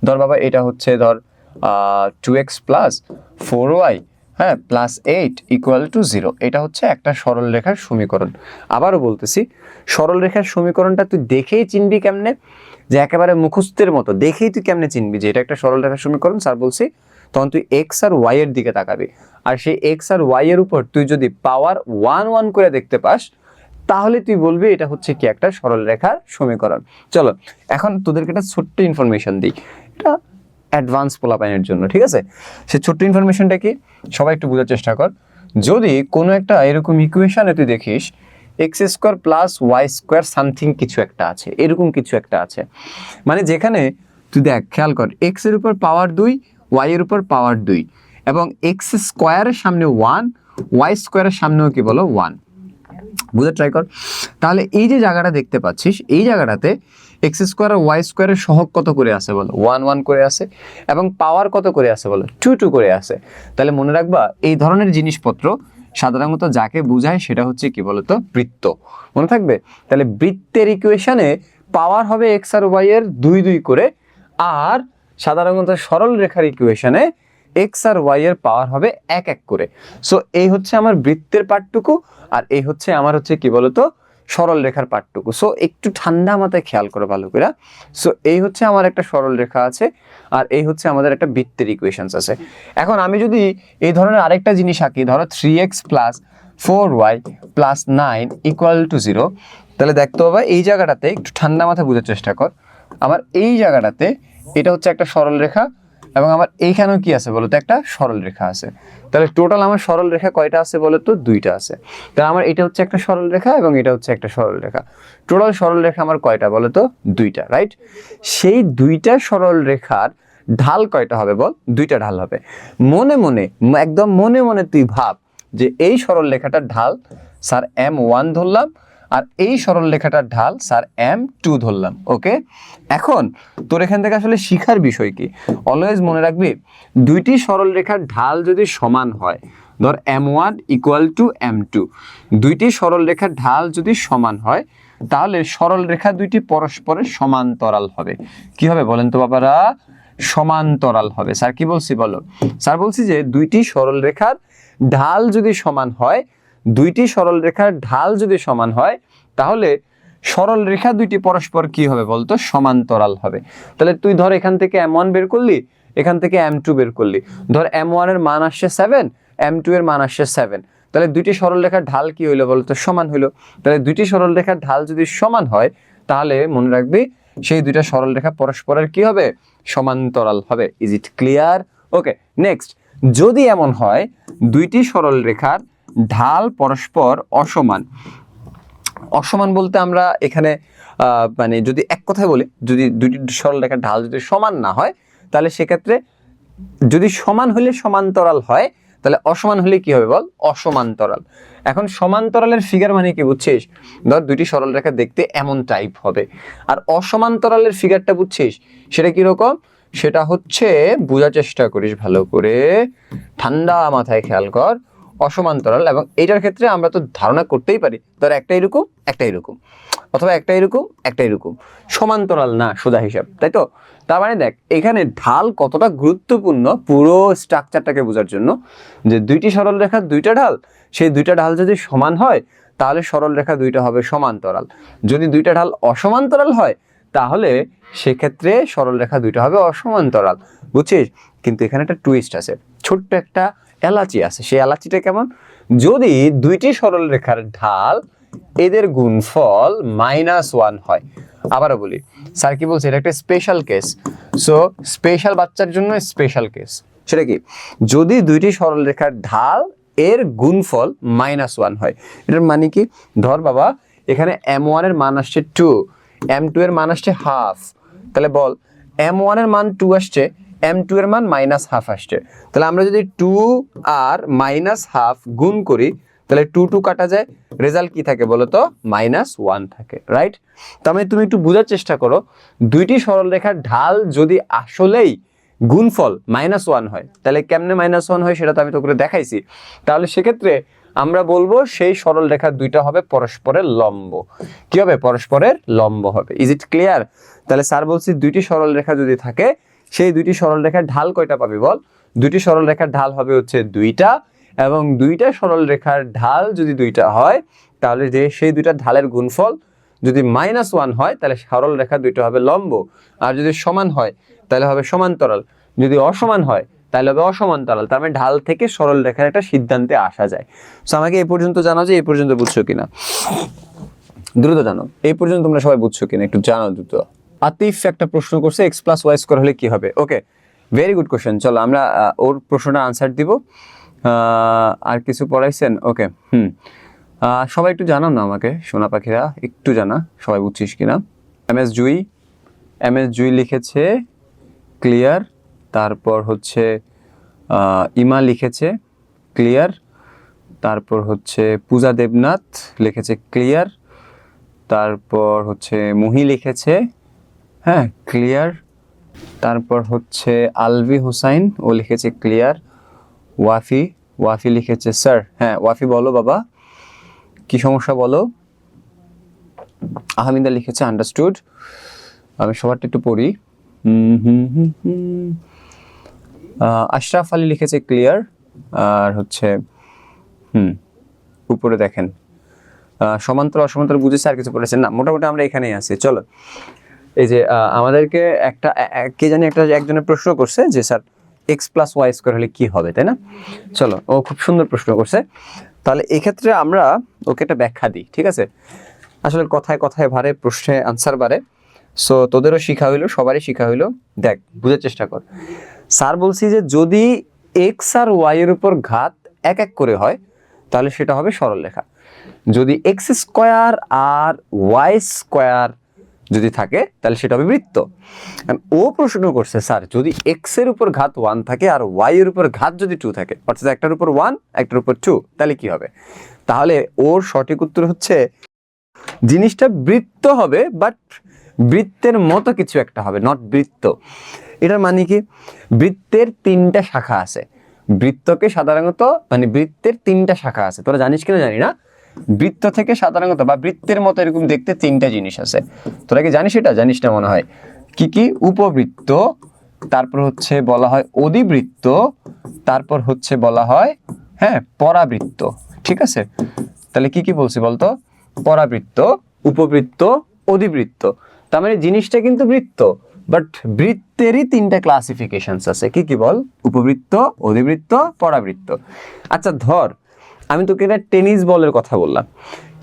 ধর বাবা এটা হচ্ছে ধর 2x + 4y হ্যাঁ +8 = 0, এটা হচ্ছে একটা সরল রেখার সমীকরণ। আবারও বলতেছি, সরল রেখার সমীকরণটা তুই দেখেই চিনবি কেমনে, যে একেবারে মুখস্থের মতো দেখেই তুই কেমনে চিনবি যে এটা একটা সরল রেখার সমীকরণ স্যার বলছি, তখন তুই x আর y এর দিকে তাকাবি, আর সেই x আর y এর উপর তুই যদি পাওয়ার 1 1 করে দেখতে পাস, তাহলে তুই বলবি এটা হচ্ছে কি একটা সরল রেখার সমীকরণ। চলো এখন তোদেরকে একটা ছোট্ট ইনফরমেশন দিই, এটা অ্যাডভান্স পোলাপাইনের জন্য, ঠিক আছে? সে ছোট্ট ইনফরমেশনটা কি, সবাই একটু বোঝার চেষ্টা কর। যদি কোনো একটা এরকম ইকুয়েশনে তুই দেখিস x² + y² সামথিং কিছু একটা আছে, এরকম কিছু একটা আছে, মানে যেখানে তুই দেখ খেয়াল কর x এর উপর পাওয়ার 2, y এর উপর পাওয়ার 2, এবং x² এর সামনে 1, y² এর সামনেও কি বলো 1, বুঝে ট্রাই কর। তাহলে এই যে জায়গাটা দেখতে পাচ্ছিস, এই জায়গাটাতে x² আর y² এর সহগ কত করে আছে বলো? 1 1 করে আছে, এবং পাওয়ার কত করে আছে বলো? 2 2 করে আছে। তাহলে মনে রাখবা এই ধরনের জিনিসপত্র সাধারণত যাকে বোঝায় সেটা হচ্ছে কি বলতো, বৃত্ত। মনে থাকবে? তাহলে বৃত্তের ইকুয়েশনে পাওয়ার হবে এক্স আর ওয়াই এর 2 করে, আর সাধারণত সরল রেখার ইকুয়েশনে এক্স আর ওয়াই এর পাওয়ার হবে 1 করে। সো এই হচ্ছে আমার বৃত্তের পার্টটুকু, আর এই হচ্ছে আমার হচ্ছে কি বলতো, সরল রেখার পার্টটুকু। সো একটু ঠান্ডা মাথায় খেয়াল করো ভালো করে। সো এই হচ্ছে আমার একটা সরল রেখা আছে, আর এই হচ্ছে আমাদের একটা বৃত্তের ইকুয়েশনস আছে। এখন আমি যদি এই ধরনের আরেকটা জিনিস আঁকি, ধরো 3x + 4y + 9 = 0, তাহলে দেখতে হবে এই জায়গাটাতে একটু ঠান্ডা মাথায় বোঝার চেষ্টা কর। আমার এই জায়গাটাতে এটা হচ্ছে একটা সরল রেখা, এবং আমার এইখানেও কি আছে বলতো, একটা সরল রেখা আছে। তাহলে টোটাল আমার সরল রেখা কয়টা আছে বলতো, 2টা আছে। তাহলে আমার এটা হচ্ছে একটা সরল রেখা এবং এটা হচ্ছে একটা সরল রেখা। টোটাল সরল রেখা আমার কয়টা বলতো, 2টা, রাইট? সেই 2টা সরল রেখার ঢাল কয়টা হবে বল? 2টা ঢাল হবে। মনে মনে, একদম মনে মনে তুই ভাব যে এই সরল রেখাটার ঢাল স্যার m1 ধরলাম, আর এই সরল রেখাটার ঢাল স্যার m2 ধরলাম। ওকে, এখন তোর এখান থেকে আসলে শিখার বিষয় কি, অলওয়েজ মনে রাখবি দুইটি সরল রেখার ঢাল যদি সমান হয়, ধর m1 = m2, দুইটি সরল রেখার ঢাল যদি সমান হয় তাহলে সরল রেখা দুইটি পরস্পরের সমান্তরাল হবে। কি হবে বলেন তো বাবারা? সমান্তরাল হবে। স্যার কি বলছি বলো? স্যার বলছি যে দুইটি সরল রেখার ঢাল যদি সমান হয়, দুইটি সরল রেখার ঢাল যদি সমান হয়, তাহলে সরল রেখা দুইটি পরস্পর কি হবে বলতো, সমান্তরাল হবে। তাহলে তুই ধর এখান থেকে m1 বের করলি, এখান থেকে m2 বের করলি, ধর m1 এর মান আসছে 7, m2 এর মান আসছে 7, তাহলে দুইটি সরল রেখার ঢাল কি হইলো বলতো, সমান হইলো। তাহলে দুইটি সরল রেখার ঢাল যদি সমান হয়, তাহলে মনে রাখবি সেই দুইটা সরল রেখা পরস্পরের কি হবে, সমান্তরাল হবে। Is it clear? Okay, next, যদি এমন হয় দুইটি সরল রেখার ঢাল পরস্পর অসমান। অসমান বলতে আমরা এখানে মানে যদি এক কথায় বলি, যদি দুইটি সরল রেখার ঢাল যদি সমান না হয়, তাহলে সেক্ষেত্রে যদি সমান হলে সমান্তরাল হয়, তাহলে অসমান হলে কি হবে বল, অসমান্তরাল। এখন সমান্তরালের ফিগার মানে কি বুঝছিস? ধর দুইটি সরল রেখা দেখতে এমন টাইপ হবে, আর অসমান্তরালের ফিগারটা বুঝছিস সেটা কি রকম? সেটা হচ্ছে, বোঝার চেষ্টা করিস ভালো করে, ঠান্ডা মাথায় খেয়াল কর। অসমান্তরাল, এবং এইটার ক্ষেত্রে আমরা তো ধারণা করতেই পারি, ধর একটা এরকম একটা এরকম, অথবা একটা এরকম একটা এরকম, সমান্তরাল না সোজা হিসাব, তাই তো? তার মানে দেখ এখানে ঢাল কতটা গুরুত্বপূর্ণ পুরো স্ট্রাকচারটাকে বোঝার জন্য, যে দুইটি সরল রেখার দুইটা ঢাল, সেই দুইটা ঢাল যদি সমান হয় তাহলে সরল রেখা দুইটা হবে সমান্তরাল। যদি দুইটা ঢাল অসমান্তরাল হয় তাহলে সেক্ষেত্রে সরল রেখা দুইটা হবে অসমান্তরাল, বুঝছিস? কিন্তু এখানে একটা টুইস্ট আছে, ছোট্ট একটা এলাচি আছে। সেই এলাচিটা কেমন? যদি দুইটি সরল রেখার ঢাল এদের গুণফল -1 হয়। আবারও বলি, স্যার কি বলছে, এটা একটা স্পেশাল কেস। সো স্পেশাল বাচ্চার জন্য স্পেশাল কেস। সেটা কি? যদি দুইটি সরল রেখার ঢাল এর গুণফল -1 হয়। এটার মানে কি? ধর বাবা এখানে m1 এর মান আসছে 2, m2 এর মান আসছে হাফ, তাহলে বল m1 এর মান 2 আসছে, m2 এর মান -1/2 আসছে। তাহলে আমরা যদি 2 আর -1/2 গুণ করি, তাহলে 2 2 কাটা যায়, রেজাল্ট কি থাকে বলো তো, -1 থাকে, রাইট? তার মানে তুমি একটু বোঝার চেষ্টা করো, দুইটি সরল রেখার ঢাল যদি আসলেই গুণফল -1 হয়, তাহলে কেমনে -1 হয় সেটা তো আমি তোকে দেখাইছি। তাহলে সেক্ষেত্রে আমরা বলবো সেই সরল রেখা দুইটা হবে পরস্পরের লম্ব। কি হবে? পরস্পরের লম্ব হবে। Is it clear? তাহলে স্যার বলছি দুইটি সরল রেখা যদি থাকে, সেই দুইটি সরল রেখার ঢাল কয়টা পাবি বল? দুইটি সরল রেখার ঢাল হবে হচ্ছে 2টা, এবং দুইটা সরল রেখার ঢাল যদি 2টা হয়, তাহলে যে সেই দুইটা ঢালের গুণফল যদি -1 হয়, তাহলে সরল রেখা দুইটা হবে লম্ব, আর যদি সমান হয় তাহলে হবে সমান্তরাল, যদি অসমান হয় তাহলে হবে অসমান্তরাল। তার মানে ঢাল থেকে সরল রেখার একটা সিদ্ধান্তে আসা যায়। সো আমাকে এই পর্যন্ত জানাও যে এই পর্যন্ত বুঝছো কিনা, দ্রুত জানো এই পর্যন্ত তোমরা সবাই বুঝছো কিনা, একটু জানো দ্রুত। আতিফ একটা প্রশ্ন করছে, x + y² হলে কি হবে? ওকে, ভেরি গুড কোশ্চেন। চলো আমরা ওর প্রশ্নটা আনসার দিব। আর কিছু পড়াইছেন? ওকে, সবাই একটু জানাও না আমাকে, সোনা পাখিরা একটু জানা সবাই বুঝছিস কিনা। এমএস জুই লিখেছে ক্লিয়ার, তারপর হচ্ছে ইমা লিখেছে ক্লিয়ার, তারপর হচ্ছে পূজা দেবনাথ লিখেছে ক্লিয়ার, তারপর হচ্ছে মুহি লিখেছে হ্যাঁ ক্লিয়ার, তারপর হচ্ছে আলভি হুসাইন ও লিখেছে ক্লিয়ার, ওয়াফি ওয়াফি লিখেছে স্যার। হ্যাঁ ওয়াফি বলো বাবা, কি সমস্যা বলো। আহমিদা লিখেছে আন্ডারস্টুড। আমি সবারটা একটু পড়ি। আশরাফ আলী লিখেছে ক্লিয়ার। আর হচ্ছে উপরে দেখেন সমান্তর অসমান্তর বুঝেছে, আর কিছু পড়েছেন না, মোটামুটি আমরা এখানেই আছি। চলো এই যে আমাদেরকে একটা কে জানি একজনের প্রশ্ন করছে যে sir X plus Y square হলে কি হবে, তাই না? চলো, ও খুব সুন্দর প্রশ্ন করছে। তাহলে এক্ষেত্রে আমরা ওকে একটা ব্যাখ্যা দিই, ঠিক আছে? আসলে কথায় কথায় ভারে, প্রশ্নে আনসার বাড়ে। সো তোদেরও শিখা হইলো, সবারই শিখা হইলো। দেখ, বুঝার চেষ্টা কর। স্যার বলছি যে যদি এক্স আর ওয়াই এর উপর ঘাত এক এক করে হয় তাহলে সেটা হবে সরলরেখা। যদি এক্স স্কোয়ার আর ওয়াই স্কোয়ার যদি থাকে তাহলে সেটা হবে বৃত্ত। ও প্রশ্ন করছে স্যার যদি এক্স এর উপর ঘাত 1 থাকে আর ওয়াই এর উপর ঘাত যদি 2 থাকে, অর্থাৎ একটার উপর 1 একটার উপর 2, তাহলে কি হবে? তাহলে ওর সঠিক উত্তর হচ্ছে জিনিসটা বৃত্ত হবে, বাট বৃত্তের মতো কিছু একটা হবে, নট বৃত্ত। এটার মানে কি? বৃত্তের 3টা শাখা আছে। বৃত্তকে সাধারণত মানে বৃত্তের 3টা শাখা আছে, তোরা জানিস কিনা জানি না। বৃত্ত থেকে সাধারণত বা বৃত্তের মতো এরকম দেখতে 3টা জিনিস আছে। তোরা কি জানিস? এটা জানিস না মনে হয়। কি কি? উপবৃত্ত, তারপর হচ্ছে বলা হয় অধিবৃত্ত, তারপর হচ্ছে বলা হয় পরাবৃত্ত। ঠিক আছে, তাহলে কি কি বলছি বলতো? পরাবৃত্ত, উপবৃত্ত, অধিবৃত্ত। তার মানে জিনিসটা কিন্তু বৃত্ত, বাট বৃত্তেরই 3টা ক্লাসিফিকেশনস আছে। কি কি বল? উপবৃত্ত, অধিবৃত্ত, পরাবৃত্ত। আচ্ছা ধর আমি তোকে একটা টেনিস বলের কথা বললাম।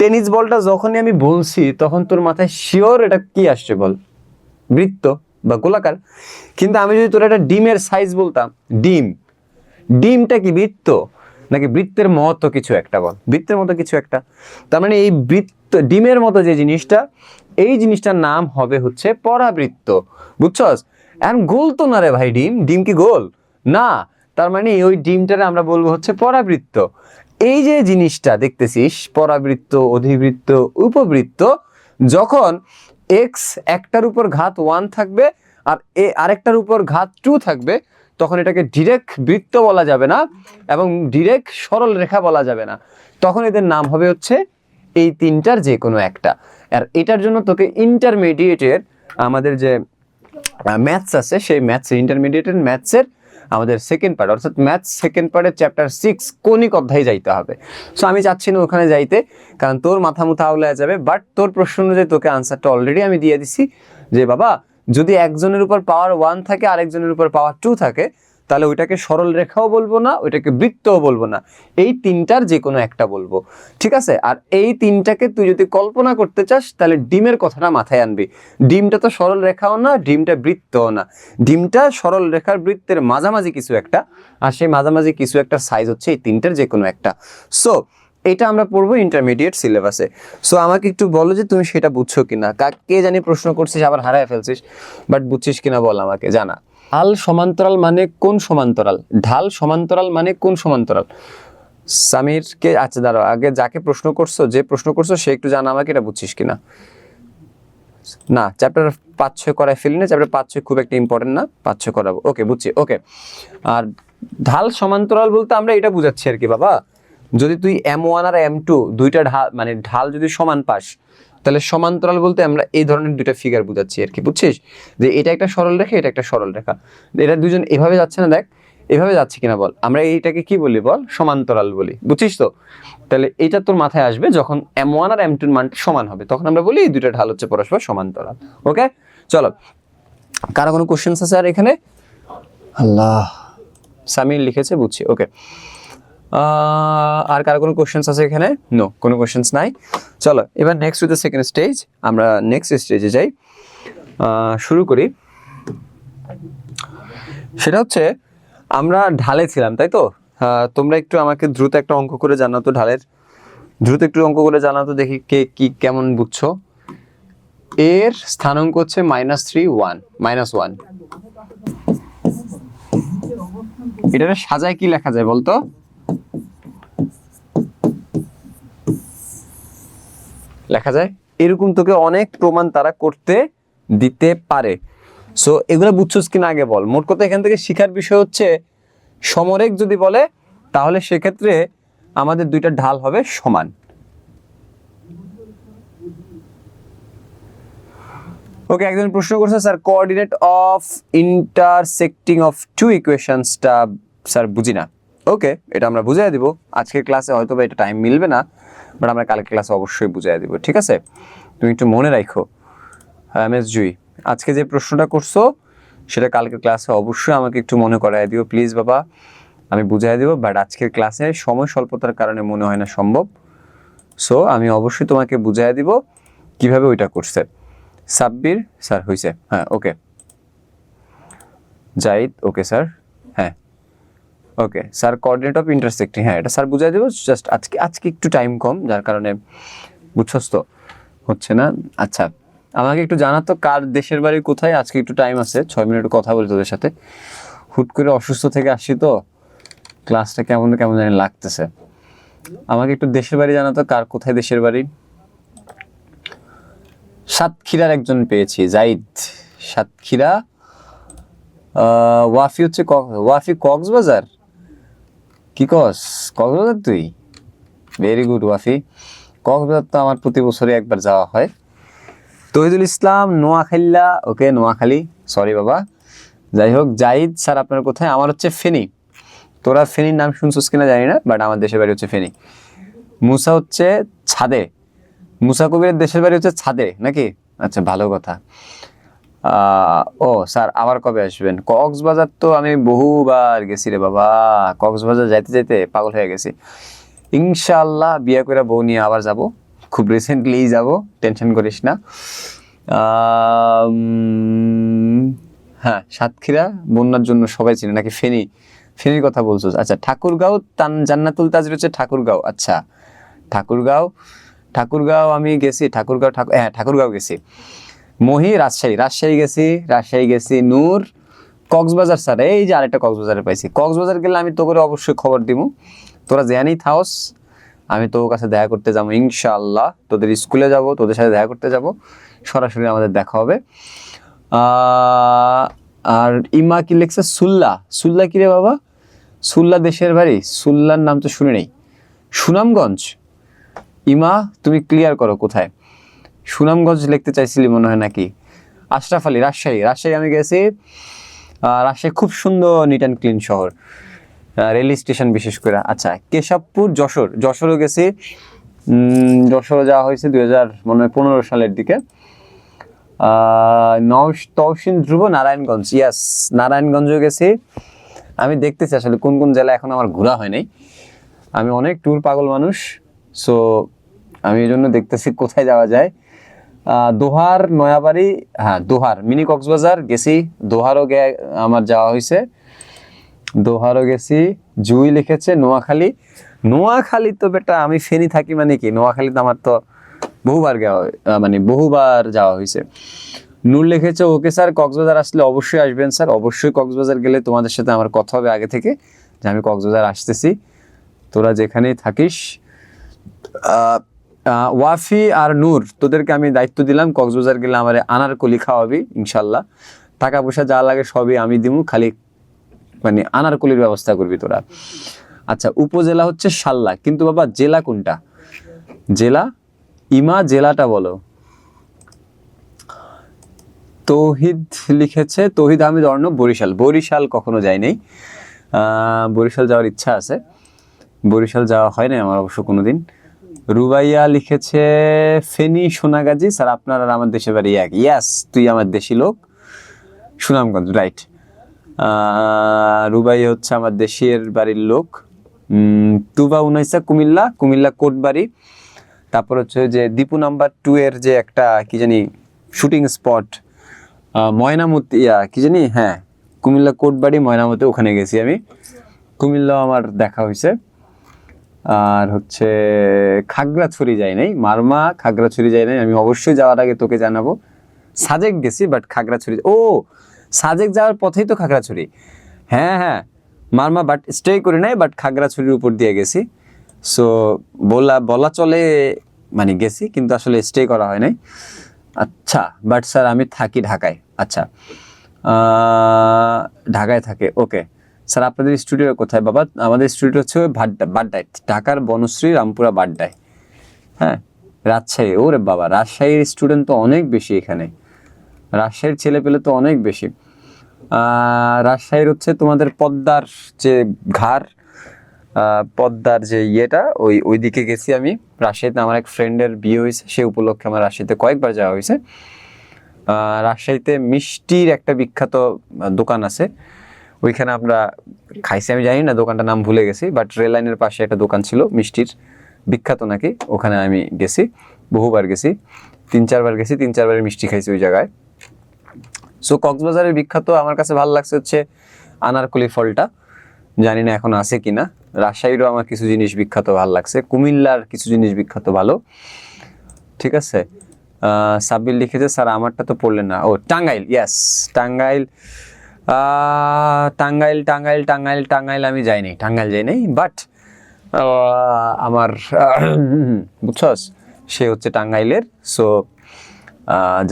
টেনিস বলটা যখনই আমি বলছি তখন তোর মাথায় শিওর এটা কি আসছে বল? বৃত্ত বা গোলাকার। কিন্তু আমি যদি তোর একটা ডিমের সাইজ বলতাম, ডিমটা কি বৃত্ত নাকি বৃত্তের মতো কিছু একটা? বল, বৃত্তের মতো কিছু একটা। তার মানে এই বৃত্ত, ডিমের মতো যে জিনিসটা, এই জিনিসটার নাম হবে হচ্ছে পরাবৃত্ত। বুঝছস? এখন গোল তো না রে ভাই, ডিম কি গোল না? তার মানে ওই ডিমটারে আমরা বলবো হচ্ছে পরাবৃত্ত। এই যে জিনিসটা দেখতেছিস, পরাবৃত্ত, অধিবৃত্ত, উপবৃত্ত, যখন এক্স একটার উপর ঘাত 1 থাকবে আর আরেকটার উপর ঘাত 2 থাকবে, তখন এটাকে ডিরেক্ট বৃত্ত বলা যাবে না এবং ডিরেক্ট সরল রেখা বলা যাবে না। তখন এদের নাম হবে হচ্ছে এই 3টার যে কোনো একটা। আর এটার জন্য তোকে ইন্টারমিডিয়েটের আমাদের যে ম্যাথস আছে, সেই ম্যাথস ইন্টারমিডিয়েটের ম্যাথসের আমাদের সেকেন্ড পার্ট, অর্থাৎ ম্যাথস সেকেন্ড পার্টের চ্যাপ্টার 6 কনিক অধ্যায়ে যাইতে হবে। সো আমি চাচ্ছি না ওখানে যাইতে, কারণ তোর মাথা মুথা আউলে যাবে। বাট তোর প্রশ্ন অনুযায়ী তোকে আনসারটা অলরেডি আমি দিয়ে দিছি যে বাবা যদি একজনের উপর পাওয়ার 1 থাকে আরেকজনের উপর পাওয়ার 2 থাকে, তাহলে ওইটাকে সরল রেখাও বলবো না, ওইটাকে বৃত্তও বলবো না, এই 3টার যে কোনো একটা বলবো। ঠিক আছে? আর এই 3টাকে তুই যদি কল্পনা করতে চাস তাহলে ডিমের কথাটা মাথায় আনবি। ডিমটা তো সরল রেখাও না, ডিমটা বৃত্তও না, ডিমটা সরল রেখার বৃত্তের মাঝামাঝি কিছু একটা, আর সেই মাঝামাঝি কিছু একটা সাইজ হচ্ছে এই 3টার যে কোনো একটা। সো এটা আমরা পড়বো ইন্টারমিডিয়েট সিলেবাসে। সো আমাকে একটু বলো যে তুমি সেটা বুঝছো কিনা। কে জানি প্রশ্ন করছিস আবার হারায় ফেলছিস, বাট বুঝছিস কিনা বল আমাকে, জানা। ঢাল সমান্তরাল মানে কোন সমান্তরাল? ঢাল সমান্তরাল মানে কোন সমান্তরাল? সামিরকে, আচ্ছা দাঁড়াও, আগে যাকে প্রশ্ন করছো, যে প্রশ্ন করছো সে একটু জানা আমাকে এটা বুঝছিস কিনা। না, চ্যাপ্টার 5-6 করায় ফেলি না, চ্যাপ্টার 5-6 খুব একটা ইম্পর্টেন্ট না, 5-6 করাবো। ওকে, বুঝছি। ওকে, আর ঢাল সমান্তরাল বলতে আমরা এটা বুঝাচ্ছি আর কি বাবা, যদি তুই M1 আর M2 দুইটা ঢাল মানে ঢাল যদি সমান পাস, তাহলে সমান্তরাল বলতে আমরা এই ধরনের দুইটা ফিগার বুঝাচ্ছি আর কি। বুঝছিস যে এটা একটা সরল রেখা, এটা একটা সরল রেখা, এটা দুজন এভাবে যাচ্ছে না, দেখ এভাবে যাচ্ছে কিনা বল। আমরা এইটাকে কি বলি বল? সমান্তরাল বলি। বুঝছিস তো? তাহলে এইটা তোর মাথায় আসবে যখন M1 আর M2 এর মানটা সমান হবে, তখন আমরা বলি এই দুইটা ঢাল হচ্ছে পরস্পর সমান্তরাল। ওকে, চলো, কারো কোনো কোশ্চেন্স আছে আর এখানে? আল্লাহ, সামির লিখেছে, বুঝছি। ওকে, আর কারো কোনো কোশ্চেন্স আছে এখানে? নো, কোনো কোশ্চেন্স নাই। চলো এবার next to the second stage, আমরা নেক্সট স্টেজে যাই, শুরু করি। সেটা হচ্ছে আমরা ঢালে ছিলাম, তাই তো? তোমরা একটু আমাকে দ্রুত একটা অঙ্ক করে জানাও তো, ঢালের দ্রুত একটু অঙ্ক করে জানাও তো, দেখি কে কি কেমন বুঝছো। এর স্থানাঙ্ক হচ্ছে -3 1 -1। এটারে সাজায় কি লেখা যায় বলতো? লেখা যায় এরকম, তোকে অনেক প্রমাণ তারা করতে দিতে পারে। সো এগুলো বুঝছোস কিনা আগে বল। মোট কথা এখান থেকে শিখার বিষয় হচ্ছে সমরেখ যদি বলে তাহলে সেক্ষেত্রে আমাদের দুইটা ঢাল হবে সমান। ওকে, একজন প্রশ্ন করছে sir coordinate of intersecting of two ইকুয়েশনসটা স্যার বুঝি না। ওকে, এটা আমরা বুঝিয়ে দিব আজকের ক্লাসে, হয়তো বা এটা টাইম মিলবে না, বাট আমরা কালকের ক্লাসে অবশ্যই বুঝিয়ে দিব, ঠিক আছে? তুমি একটু মনে রাখো এমএস জুই, আজকে যে প্রশ্নটা করছো সেটা কালকের ক্লাসে অবশ্যই আমাকে একটু মনে করায় দিও প্লিজ বাবা, আমি বুঝিয়ে দিব, বাট আজকের ক্লাসে সময় স্বল্পতার কারণে মনে হয় না সম্ভব। সো আমি অবশ্যই তোমাকে বুঝিয়ে দিব কিভাবে ওইটা করছে। সাব্বির স্যার হয়েছে, হ্যাঁ ওকে। জাহিদ ওকে স্যার, হ্যাঁ okay sir coordinate of intersecting, হ্যাঁ এটা স্যার বুঝিয়ে দেবো, জাস্ট আজকে একটু টাইম কম, যার কারণে বুঝছস তো হচ্ছে না। আচ্ছা আমাকে একটু জানাতো কার দেশের বাড়ি কোথায়, আজকে একটু টাইম আছে, 6 মিনিট কথা বলি তোদের সাথে। হুট করে অসুস্থ থেকে আসছি তো, ক্লাসটা কেমন কেমন জানি লাগতেছে। আমাকে একটু দেশের বাড়ি জানাতো কার কোথায় দেশের বাড়ি। সাতক্ষীরার একজন পেয়েছি, জাইদ সাতক্ষীরা। ওয়াফি হচ্ছে ওয়াফি কক্সবাজার, কি কস কক্সবাজার তুই? ভেরি গুড ওয়াফি, কক্সবাজার তো আমার প্রতি বছরই একবার যাওয়া হয়। তহিদুল ইসলাম নোয়াখালীলা, ওকে নোয়াখালী, সরি বাবা। যাই হোক জাহিদ স্যার আপনার কোথায়? আমার হচ্ছে ফেনী। তোরা ফেনীর নাম শুনছিস কিনা জানি না, বাট আমার দেশের বাড়ি হচ্ছে ফেনী। মুসা হচ্ছে ছাদে, মুসা কবিরের দেশের বাড়ি হচ্ছে ছাদে নাকি? আচ্ছা ভালো কথা। ও স্যার আবার কবে আসবেন? কক্সবাজার তো আমি বহুবার গেছি রে বাবা, কক্সবাজার যাইতে যাইতে পাগল হয়ে গেছি। ইনশাআল্লাহ বিয়ে করে বউ নিয়ে আবার যাব, খুব রিসেন্টলি যাব, টেনশন করিস না। হ্যাঁ সাতক্ষীরা বন্যার জন্য সবাই চিনে নাকি? ফেনী, ফেনীর কথা বলছো? আচ্ছা ঠাকুরগাঁও, জান্নাতুল তাজরির হচ্ছে ঠাকুরগাঁও। আচ্ছা ঠাকুরগাঁও, ঠাকুরগাঁও আমি গেছি, ঠাকুরগাঁও হ্যাঁ ঠাকুরগাঁও গেছি। মহি রাজশাহী, রাজশাহী গেছি। নূর কক্সবাজার স্যার, এই যে আরেকটা কক্সবাজারে পাইছি। কক্সবাজার গেলে আমি তোকে অবশ্যই খবর দিব, তোরা জেনি থাওস, আমি তোর কাছে দেখা করতে যাবো ইনশাআল্লাহ, তোদের স্কুলে যাব, তোদের সাথে দেখা করতে যাব, সরাসরি আমাদের দেখা হবে। আর ইমা কি লিখছে? সুল্লা, সুল্লা কি রে বাবা? সুল্লা দেশের বাড়ি? সুল্লার নাম তো শুনে নেই। সুনামগঞ্জ, ইমা তুমি ক্লিয়ার করো কোথায়? সুনামগঞ্জ লিখতে চাইছিলি মনে হয় নাকি? আশরাফ আলী রাজশাহী, রাজশাহী আমি গেছি। রাজশাহী খুব সুন্দর নিট অ্যান্ড ক্লিন শহর, রেল স্টেশন বিশেষ করে। আচ্ছা কেশবপুর, যশোর, যশোরও গেছি। যশোর যাওয়া হয়েছে 2015 সালের দিকে। তহসিন ধ্রুব নারায়ণগঞ্জ, ইয়াস নারায়ণগঞ্জও গেছি। আমি দেখতেছি আসলে কোন কোন জেলা এখন আমার ঘোরা হয় নাই, আমি অনেক ট্যুর পাগল মানুষ, সো আমি এই জন্য দেখতেছি কোথায় যাওয়া যায়। দোহার, নয়াবাড়ি, হ্যাঁ দোহার, মিনি কক্সবাজার গেছি, দোহারও আমার যাওয়া হয়েছে, দোহারও গেছি। জুই লিখেছে নোয়াখালী, নোয়াখালী তো বেটা আমি ফেনী থাকি মানে কি, নোয়াখালী তো আমার তো বহুবার যাওয়া হয়েছে। নূর লিখেছে ওকে স্যার কক্সবাজার আসলে অবশ্যই আসবেন স্যার, অবশ্যই কক্সবাজার গেলে তোমাদের সাথে আমার কথা হবে আগে থেকে যে আমি কক্সবাজার আসতেছি, তোরা যেখানেই থাকিস। ওয়াফি আর নূর তোদেরকে আমি দায়িত্ব দিলাম, কক্সবাজার গেলে আমার আনারকলি খাওয়াবি ইনশাল্লাহ, টাকা পয়সা যা লাগে সবই আমি দিব, খালি মানে আনারকলির ব্যবস্থা করবি তোরা। আচ্ছা উপজেলা হচ্ছে সাল্লা, কিন্তু বাবা জেলা কোনটা? জেলা ইমা জেলাটা বলো। তৌহিদ লিখেছে, তৌহিদ আহমেদ অর্ণব বরিশাল, বরিশাল কখনো যাই নাই, বরিশাল যাওয়ার ইচ্ছা আছে, বরিশাল যাওয়া হয় না আমার অবশ্য কোনোদিন। রুবাইয়া লিখেছে ফেনী সোনাগাজী, স্যার আপনার আর আমার দেশের বাড়ি এক, ইয়াস তুই আমার দেশি লোক, সুনামগঞ্জ রাইট। রুবাইয়া হচ্ছে আমার দেশের বাড়ির লোক। তুবা উনাইসা কুমিল্লা, কুমিল্লা কোটবাড়ি। তারপর হচ্ছে যে দীপু নাম্বার 2 এর যে একটা কি জানি শুটিং স্পট ময়নামতি, কি জানি, হ্যাঁ কুমিল্লা কোটবাড়ি ময়নামতি, ওখানে গেছি আমি, কুমিল্লা আমার দেখা হয়েছে। আর হচ্ছে খাগড়াছড়ি যাই নাই, মারমা খাগড়াছড়ি যাই নাই, আমি অবশ্যই যাওয়ার আগে তোকে জানাবো। সাজেক গেছি বাট খাগড়াছড়ি, ও সাজেক যাওয়ার পথেই তো খাগড়াছড়ি, হ্যাঁ হ্যাঁ মারমা, বাট স্টে করি নাই, বাট খাগড়াছড়ির উপর দিয়ে গেছি। সো বলা চলে মানে গেছি, কিন্তু আসলে স্টে করা হয় নাই। আচ্ছা বাট স্যার আমি থাকি ঢাকায়, আচ্ছা ঢাকায় থাকে, ওকে স্যার আপনাদের স্টুডিও কোথায়? বাবা আমাদের স্টুডিও হচ্ছে বাড্ডায়, ঢাকার বনশ্রী রামপুরা বাড্ডায়। হ্যাঁ, রাজশাহী। ওরে বাবা, রাজশাহীর স্টুডেন্ট তো অনেক বেশি এখানে, রাজশাহীর ছেলে পেলে তো অনেক বেশি। রাজশাহীর হচ্ছে তোমাদের পদ্মার যে ঘাট, পদ্মার যে ইয়েটা, ওই দিকে গেছি আমি। রাজশাহীতে আমার এক ফ্রেন্ডের বিয়ে হয়েছে, সে উপলক্ষে আমার রাজশাহীতে কয়েকবার যাওয়া হয়েছে। রাজশাহীতে মিষ্টির একটা বিখ্যাত দোকান আছে, ওইখানে আমরা খাইছি। আমি জানি না দোকানটার নাম ভুলে গেছি, বাট রেল লাইনের পাশে একটা দোকান ছিল মিষ্টির, বিখ্যাত নাকি। ওখানে আমি গেছি, বহুবার গেছি, 3-4 বার গেছি, 3-4 বারের মিষ্টি খাইছি ওই জায়গায়। সো কক্সবাজারের বিখ্যাত আমার কাছে ভালো লাগছে হচ্ছে আনারকলি ফলটা, জানি না এখন আছে কিনা। রাজশাহীরও আমার কিছু জিনিস বিখ্যাত ভালো লাগছে, কুমিল্লার কিছু জিনিস বিখ্যাত ভালো। ঠিক আছে, সাব্বির লিখেছে স্যার আমারটা তো পড়লেন না। ও টাঙ্গাইল, ইয়েস টাঙ্গাইল। টাঙ্গাইল আমি যাইনি, বাট আমার বুঝছস সে হচ্ছে টাঙ্গাইলের। সো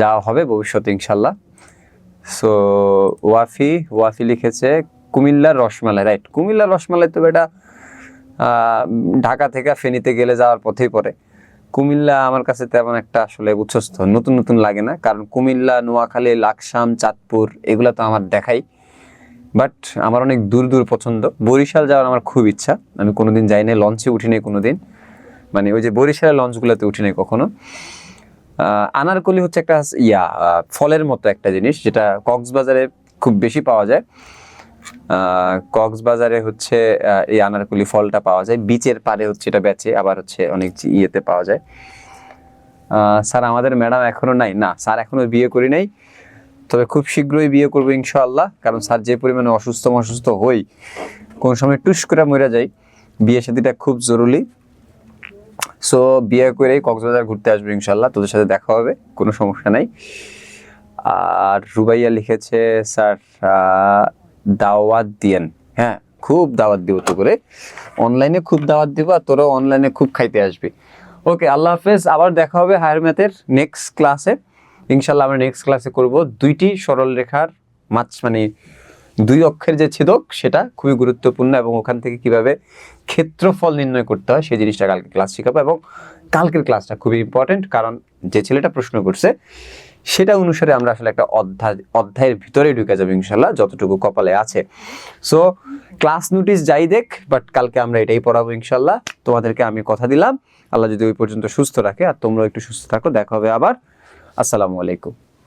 যাওয়া হবে ভবিষ্যতে ইনশাল্লাহ। সো ওয়াফি লিখেছে কুমিল্লার রসমালাই, রাইট। কুমিল্লার রসমালাই তো এটা ঢাকা থেকে ফেনীতে গেলে যাওয়ার পথেই পড়ে। কুমিল্লা আমার কাছে তেমন একটা আসলে বুঝছস্থ নতুন নতুন লাগে না, কারণ কুমিল্লা, নোয়াখালী, লাকসাম, চাঁদপুর এগুলো তো আমার দেখাই, বাট আমার অনেক দূর দূর পছন্দ। বরিশাল যাওয়ার আমার খুব ইচ্ছা, আমি কোনোদিন যাই নাই, লঞ্চে উঠি নাই কোনোদিন, মানে ওই যে বরিশালের লঞ্চগুলোতে উঠি নাই কখনো। আনারকলি হচ্ছে একটা ফলের মতো একটা জিনিস, যেটা কক্সবাজারে খুব বেশি পাওয়া যায়। কক্সবাজারে হচ্ছে এই আনারকলি ফলটা পাওয়া যায়, বিচের পাড়ে হচ্ছে এটা বেচে, আবার হচ্ছে অনেক ইয়েতে পাওয়া যায়। স্যার আমাদের ম্যাডাম এখনো নাই? না স্যার এখনো বিয়ে করি নাই, তবে খুব শীঘ্রই বিয়ে করবো ইনশাআল্লাহ। কারণ স্যার যে পরিমাণে অসুস্থ হই, কোন সময় টুস করে মরে যাই, বিয়ে শাদীটা খুব জরুরি। সো বিয়ে করেই কক্সবাজার ঘুরতে আসবো ইনশাল্লাহ, তোদের সাথে দেখা হবে, কোনো সমস্যা নাই। আর রুবাইয়া লিখেছে স্যার দাওয়াত দিয়েন। হ্যাঁ, খুব দাওয়াত দিব তো করে, অনলাইনে খুব দাওয়াত দিব, আর তোরাও অনলাইনে খুব খাইতে আসবি। ওকে, আল্লাহ হাফেজ, আবার দেখা হবে হায়ার ম্যাথের নেক্সট ক্লাসে ইনশাল্লাহ। আমরা নেক্সট ক্লাসে করব 2টি সরল রেখার মানে 2 অক্ষের যে ছেদক, সেটা খুবই গুরুত্বপূর্ণ, এবং ওখান থেকে কিভাবে ক্ষেত্রফল নির্ণয় করতে হয় সেই জিনিসটা কালকে ক্লাস শিখাবো। এবং কালকের ক্লাসটা খুবই ইম্পর্টেন্ট, কারণ যে ছেলেটা প্রশ্ন করছে সেটা অনুসারে আমরা আসলে একটা অধ্যায়ের ভিতরে ঢুকে যাবো ইনশাল্লাহ, যতটুকু কপালে আছে। সো ক্লাস নোটিস যাই দেখ, বাট কালকে আমরা এটাই পড়াবো ইনশাল্লাহ। তোমাদেরকে আমি কথা দিলাম, আল্লাহ যদি ওই পর্যন্ত সুস্থ রাখে আর তোমরাও একটু সুস্থ থাকো। দেখা হবে আবার। আসসালামু আলাইকুম।